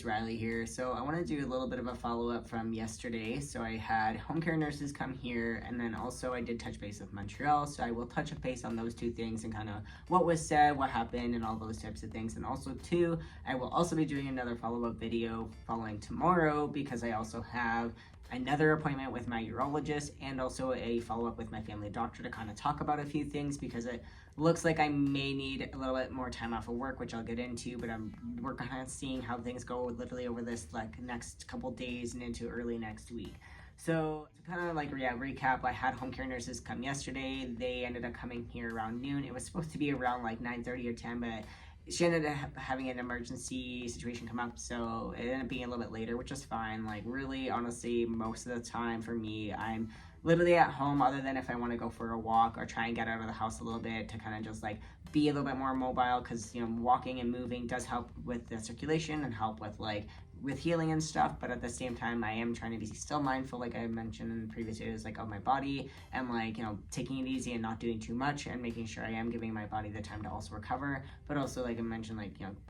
it's Riley here. So I want to do a little bit of a follow-up from yesterday. So I had home care nurses come here, and then also I did touch base with Montreal. So I will touch base on those two things and kind of what was said, what happened, and all those types of things. And also too, I will also be doing another follow-up video following tomorrow because I also have another appointment with my urologist and also a follow-up with my family doctor to kind of talk about a few things because it looks like I may need a little bit more time off of work, which I'll get into, but we're kind of seeing how things go literally over this next couple days and into early next week. So to kind of recap, I had home care nurses come yesterday. They ended up coming here around noon. It was supposed to be around 9:30 or 10, but she ended up having an emergency situation come up, so it ended up being a little bit later, which is fine. Really, honestly, most of the time for me, I'm literally at home other than if I want to go for a walk or try and get out of the house a little bit to kind of just be a little bit more mobile, because walking and moving does help with the circulation and help with healing and stuff, but at the same time I am trying to be still mindful, like I mentioned in previous videos, of my body and taking it easy and not doing too much and making sure I am giving my body the time to also recover, but also like I mentioned,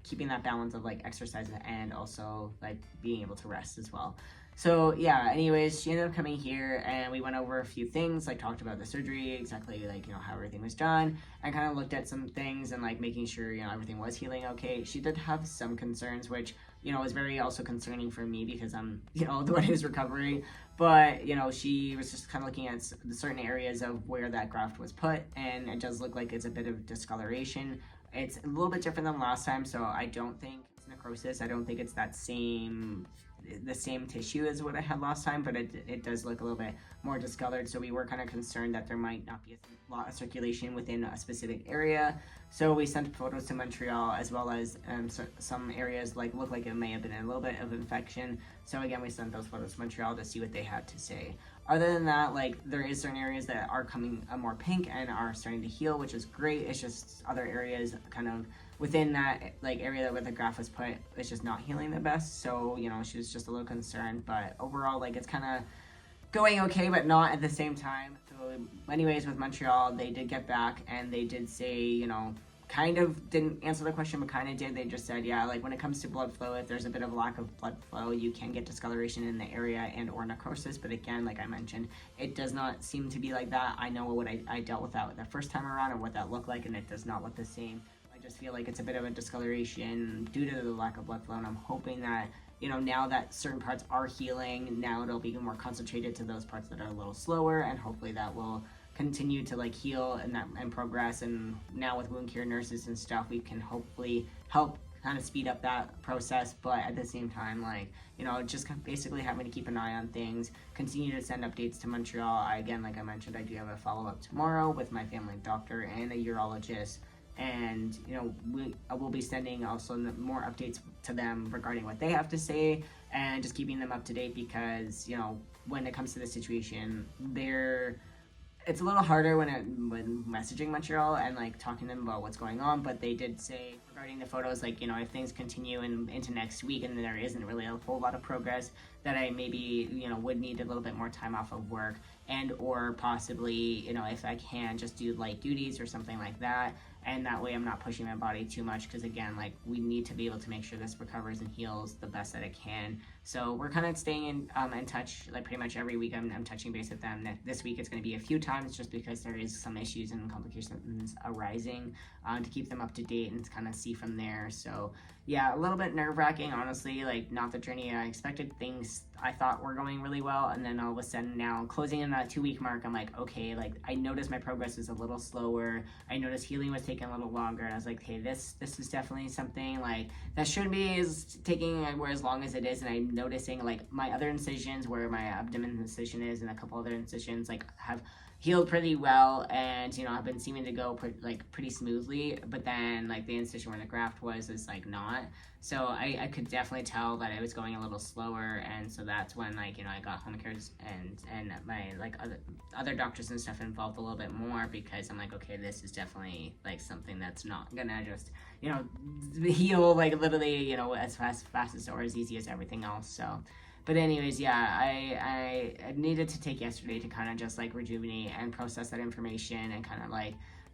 keeping that balance of exercise and also being able to rest as well. So yeah, anyways, she ended up coming here and we went over a few things, talked about the surgery, exactly how everything was done, and kind of looked at some things and making sure everything was healing okay. She did have some concerns, which was very also concerning for me because I'm the one who's recovering, but she was just kind of looking at certain areas of where that graft was put, and it does look like it's a bit of discoloration. It's a little bit different than last time, so I don't think it's necrosis. I don't think it's the same tissue as what I had last time, but it does look a little bit more discolored, so we were kind of concerned that there might not be a lot of circulation within a specific area. So we sent photos to Montreal, as well as some areas look like it may have been a little bit of infection. So again, we sent those photos to Montreal to see what they had to say. Other than that, there is certain areas that are coming more pink and are starting to heal, which is great. It's just other areas kind of within that area where the graft was put, it's just not healing the best. So she was just a little concerned, but overall it's kind of going okay, but not at the same time. So anyways, with Montreal, they did get back and they did say, kind of didn't answer the question, but kind of did. They just said, yeah, when it comes to blood flow, if there's a bit of lack of blood flow, you can get discoloration in the area and or necrosis. But again, like I mentioned, it does not seem to be like that. I know what I dealt with that the first time around and what that looked like, and it does not look the same. I just feel like it's a bit of a discoloration due to the lack of blood flow, and I'm hoping that now that certain parts are healing, now it'll be more concentrated to those parts that are a little slower, and hopefully that will continue to heal and progress. And now with wound care nurses and stuff, we can hopefully help kind of speed up that process, but at the same time, just basically having to keep an eye on things, continue to send updates to Montreal. Again, like I mentioned, I do have a follow-up tomorrow with my family doctor and a urologist, and I will be sending also more updates to them regarding what they have to say and just keeping them up to date, because when it comes to this situation, it's a little harder when messaging Montreal and talking to them about what's going on. But they did say regarding the photos, if things continue into next week and there isn't really a whole lot of progress, that I maybe would need a little bit more time off of work, and or possibly if I can just do light duties or something like that, and that way I'm not pushing my body too much, because again, we need to be able to make sure this recovers and heals the best that it can. So we're kind of staying in touch, pretty much every week I'm touching base with them. This week it's going to be a few times, just because there is some issues and complications arising, to keep them up to date and kind of see from there. So yeah, a little bit nerve-wracking, honestly, not the journey I expected. Things I thought were going really well, and then all of a sudden now, closing in that 2-week mark, I'm okay, I noticed my progress is a little slower. I noticed healing was taking a little longer, and I was like, hey, this is definitely something that shouldn't be taking as long as it is. And I'm noticing my other incisions, where my abdomen incision is and a couple other incisions, have healed pretty well, and I've been seeming to go pretty smoothly, but then the incision where the graft was is not. So I could definitely tell that it was going a little slower, and so that's when I got home cares and my other doctors and stuff involved a little bit more, because I'm okay, this is definitely something that's not gonna just heal literally as fast as or as easy as everything else. So but anyways, yeah, I needed to take yesterday to kind of just rejuvenate and process that information, and kind of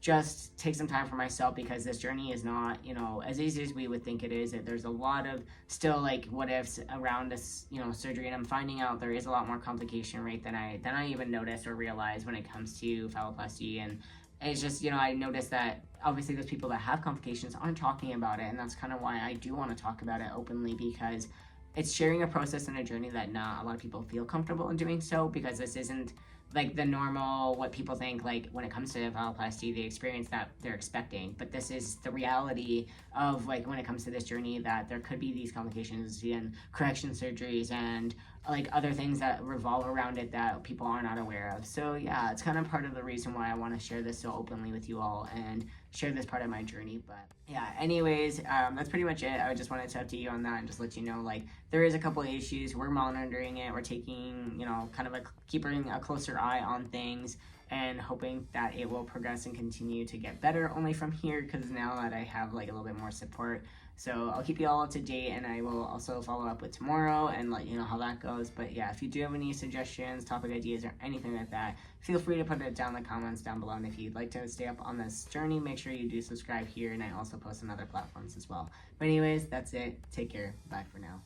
just take some time for myself, because this journey is not, as easy as we would think it is. There's a lot of still like what ifs around this, surgery, and I'm finding out there is a lot more complication rate than I even noticed or realized when it comes to phalloplasty. And it's just, I noticed that obviously those people that have complications aren't talking about it, and that's kind of why I do want to talk about it openly, because it's sharing a process and a journey that not a lot of people feel comfortable in doing so, because this isn't like the normal, what people think, like when it comes to phalloplasty, the experience that they're expecting. But this is the reality of, like, when it comes to this journey, that there could be these complications and correction surgeries and like other things that revolve around it that people are not aware of. So yeah, it's kind of part of the reason why I want to share this so openly with you all and share this part of my journey. But yeah, anyways, that's pretty much it. I just wanted to update you on that and just let you know, like, there is a couple of issues. We're monitoring it. We're taking, kind of keeping a closer eye on things, and hoping that it will progress and continue to get better only from here, because now that I have like a little bit more support. So I'll keep you all up to date, and I will also follow up with tomorrow and let you know how that goes. But yeah, if you do have any suggestions, topic ideas, or anything like that, feel free to put it down in the comments down below. And if you'd like to stay up on this journey, make sure you do subscribe here, and I also post on other platforms as well. But anyways, that's it. Take care. Bye for now.